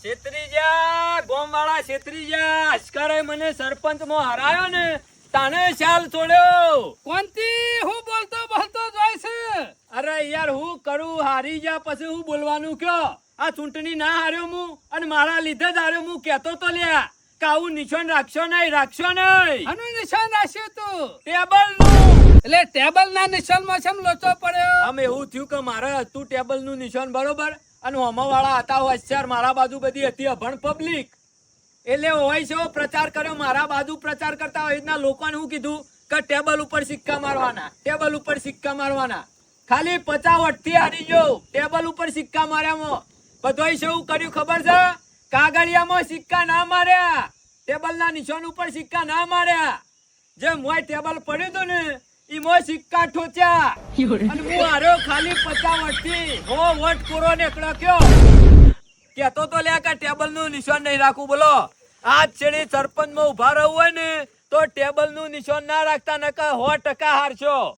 છેતરીજા ગોમવાળા છેતરીજા અસ્કરે મને સરપંચ માં હરાયો ને તાને શાલ છોડ્યો. કોનથી હું બોલતો જોઈ છે. અરે યાર હું કરું હારી જા પછી હું બોલવાનું કયો. આ ચૂંટણી ના હાર્યો હું અને મારા લીધે જ હાર્યો હું કેતો તો લ્યા કાવું નિશાન રાખશો નહીં આનું નિશાન રાખ્યું તું ટેબલ નું. એટલે ટેબલ ના નિશાન માં કેમ લોચો પડ્યો. આમ એવું થયું કે મારે હતું ટેબલ નું નિશાન બરોબર અને હોમા વાળા હતા હોશિયાર મારા બાજુ બધી હતી અભણ પબ્લિક એટલે હોય છે પ્રચાર કર્યો મારા બાજુ પ્રચાર કરતા હોય રીતના લોકોને હું કીધું કે ટેબલ ઉપર સિક્કા મારવાના ટેબલ ઉપર સિક્કા મારવાના ખાલી 50 વોટથી હારી ગયો ટેબલ ઉપર સિક્કા માર્યામાં બધોય શું કર્યું ખબર છે કાગળિયામાં સિક્કા ના માર્યા ટેબલ ના નિશાન ઉપર સિક્કા ના માર્યા જે મોય ટેબલ પડ્યું હતું ને ઈ મોય સિક્કા ઠોચ્યા અને હું હાર્યો ખાલી 50 વોટથી હો વોટ પૂરો નીકળ્યો કયો કેતો તો લ્યા કે ટેબલ નું નિશાન નહીં રાખવું બોલો આજ છેડી સરપંચ માં ઉભા રહેવું હોય ને તો ટેબલ નું નિશાન ના રાખતા નકર 100% હારશો.